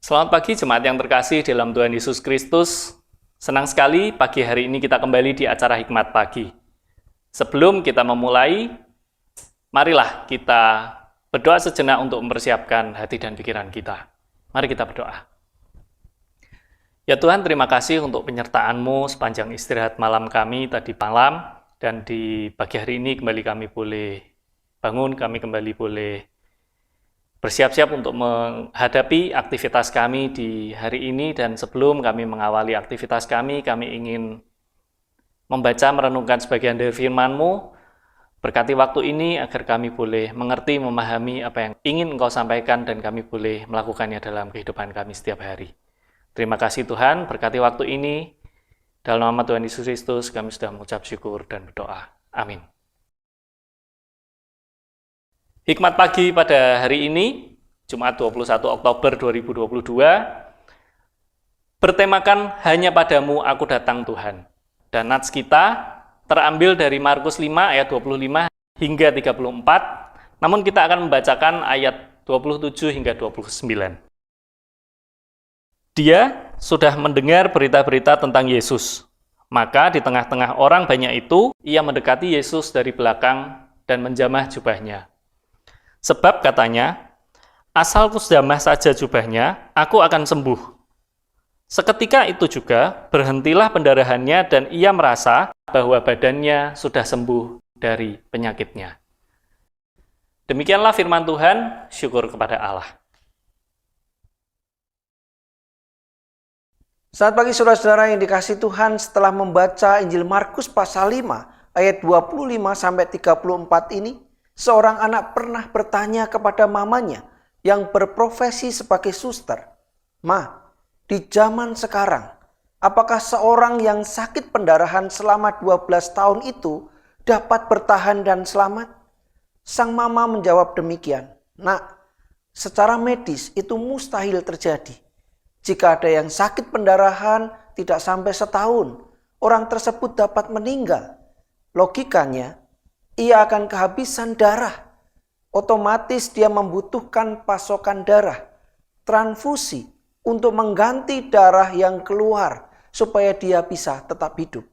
Selamat pagi jemaat yang terkasih dalam Tuhan Yesus Kristus. Senang sekali pagi hari ini kita kembali di acara Hikmat Pagi. Sebelum kita memulai, marilah kita berdoa sejenak untuk mempersiapkan hati dan pikiran kita. Mari kita berdoa. Ya Tuhan, terima kasih untuk penyertaan-Mu sepanjang istirahat malam kami tadi malam, dan di pagi hari ini kembali kami boleh bangun, kami kembali boleh bersiap-siap untuk menghadapi aktivitas kami di hari ini. Dan sebelum kami mengawali aktivitas kami ingin membaca, merenungkan sebagian dari firman-Mu. Berkati waktu ini agar kami boleh mengerti, memahami apa yang ingin Engkau sampaikan, dan kami boleh melakukannya dalam kehidupan kami setiap hari. Terima kasih Tuhan, berkati waktu ini. Dalam nama Tuhan Yesus Kristus kami sudah mengucap syukur dan berdoa. Amin. Hikmat pagi pada hari ini, Jumat 21 Oktober 2022, bertemakan Hanya Padamu Aku Datang Tuhan. Dan nats kita terambil dari Markus 5 ayat 25 hingga 34, namun kita akan membacakan ayat 27 hingga 29. Dia sudah mendengar berita-berita tentang Yesus. Maka di tengah-tengah orang banyak itu, ia mendekati Yesus dari belakang dan menjamah jubahnya. Sebab katanya, asal kujamah saja jubahnya, aku akan sembuh. Seketika itu juga berhentilah pendarahannya dan ia merasa bahwa badannya sudah sembuh dari penyakitnya. Demikianlah firman Tuhan, syukur kepada Allah. Selamat pagi saudara-saudara yang dikasihi Tuhan. Setelah membaca Injil Markus pasal 5 ayat 25 sampai 34 ini, seorang anak pernah bertanya kepada mamanya yang berprofesi sebagai suster, "Ma, di zaman sekarang, apakah seorang yang sakit pendarahan selama 12 tahun itu dapat bertahan dan selamat?" Sang mama menjawab demikian, "Nak, secara medis itu mustahil terjadi. Jika ada yang sakit pendarahan tidak sampai setahun, orang tersebut dapat meninggal. Logikanya, ia akan kehabisan darah. Otomatis dia membutuhkan pasokan darah, transfusi, untuk mengganti darah yang keluar supaya dia bisa tetap hidup."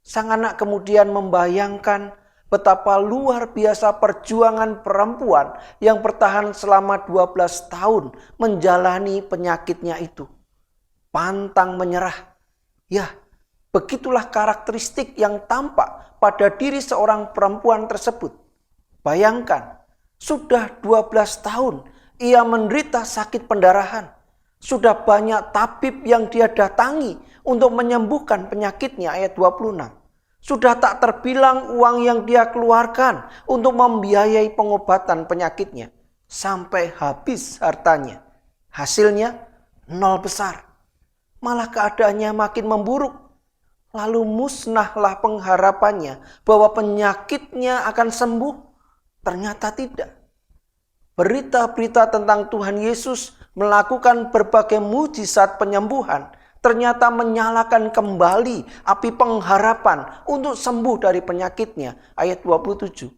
Sang anak kemudian membayangkan betapa luar biasa perjuangan perempuan yang bertahan selama 12 tahun menjalani penyakitnya itu. Pantang menyerah. Ya, begitulah karakteristik yang tampak pada diri seorang perempuan tersebut. Bayangkan, sudah 12 tahun ia menderita sakit pendarahan. Sudah banyak tabib yang dia datangi untuk menyembuhkan penyakitnya, ayat 26. Sudah tak terbilang uang yang dia keluarkan untuk membiayai pengobatan penyakitnya. Sampai habis hartanya. Hasilnya nol besar. Malah keadaannya makin memburuk. Lalu musnahlah pengharapannya bahwa penyakitnya akan sembuh. Ternyata tidak. Berita-berita tentang Tuhan Yesus melakukan berbagai mujizat penyembuhan ternyata menyalakan kembali api pengharapan untuk sembuh dari penyakitnya. Ayat 27.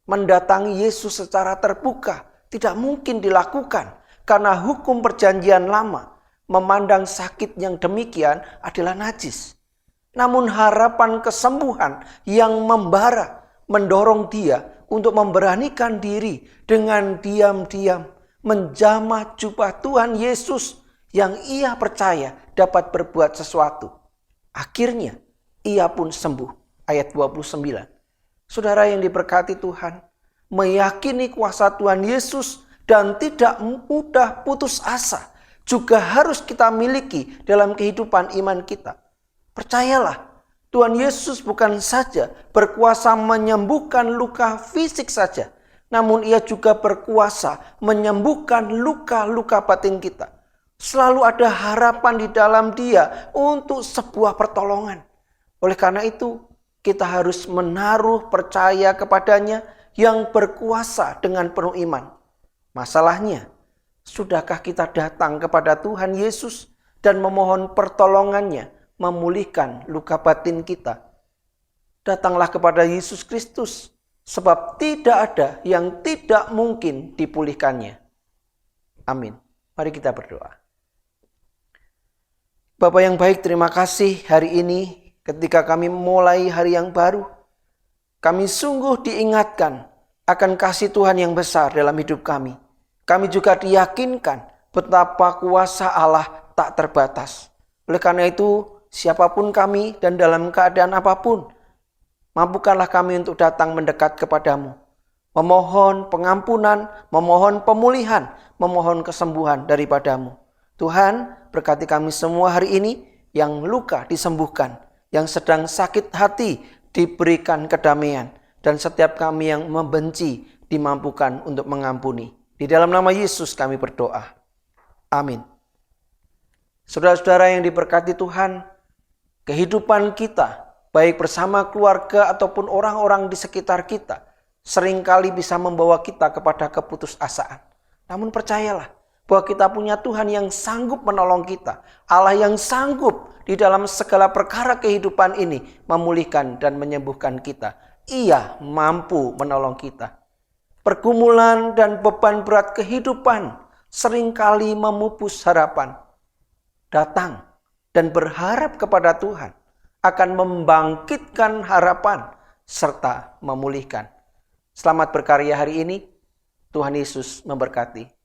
Mendatangi Yesus secara terbuka tidak mungkin dilakukan karena hukum perjanjian lama memandang sakit yang demikian adalah najis. Namun harapan kesembuhan yang membara mendorong dia untuk memberanikan diri dengan diam-diam menjamah jubah Tuhan Yesus yang ia percaya dapat berbuat sesuatu. Akhirnya ia pun sembuh. Ayat 29. Saudara yang diberkati Tuhan, meyakini kuasa Tuhan Yesus dan tidak mudah putus asa juga harus kita miliki dalam kehidupan iman kita. Percayalah, Tuhan Yesus bukan saja berkuasa menyembuhkan luka fisik saja, namun ia juga berkuasa menyembuhkan luka-luka batin kita. Selalu ada harapan di dalam dia untuk sebuah pertolongan. Oleh karena itu, kita harus menaruh percaya kepadanya yang berkuasa dengan penuh iman. Masalahnya, sudahkah kita datang kepada Tuhan Yesus dan memohon pertolongannya memulihkan luka batin kita? Datanglah kepada Yesus Kristus, sebab tidak ada yang tidak mungkin dipulihkannya. Amin. Mari kita berdoa. Bapa yang baik, terima kasih hari ini ketika kami memulai hari yang baru. Kami sungguh diingatkan akan kasih Tuhan yang besar dalam hidup kami. Kami juga diyakinkan betapa kuasa Allah tak terbatas. Oleh karena itu, siapapun kami dan dalam keadaan apapun, mampukanlah kami untuk datang mendekat kepadamu. Memohon pengampunan, memohon pemulihan, memohon kesembuhan daripadamu. Tuhan, berkati kami semua hari ini, yang luka disembuhkan, yang sedang sakit hati diberikan kedamaian, dan setiap kami yang membenci dimampukan untuk mengampuni. Di dalam nama Yesus kami berdoa. Amin. Saudara-saudara yang diberkati Tuhan, kehidupan kita, baik bersama keluarga ataupun orang-orang di sekitar kita, seringkali bisa membawa kita kepada keputusasaan. Namun percayalah bahwa kita punya Tuhan yang sanggup menolong kita. Allah yang sanggup di dalam segala perkara kehidupan ini memulihkan dan menyembuhkan kita. Ia mampu menolong kita. Pergumulan dan beban berat kehidupan seringkali memupus harapan. Datang dan berharap kepada Tuhan akan membangkitkan harapan serta memulihkan. Selamat berkarya hari ini. Tuhan Yesus memberkati.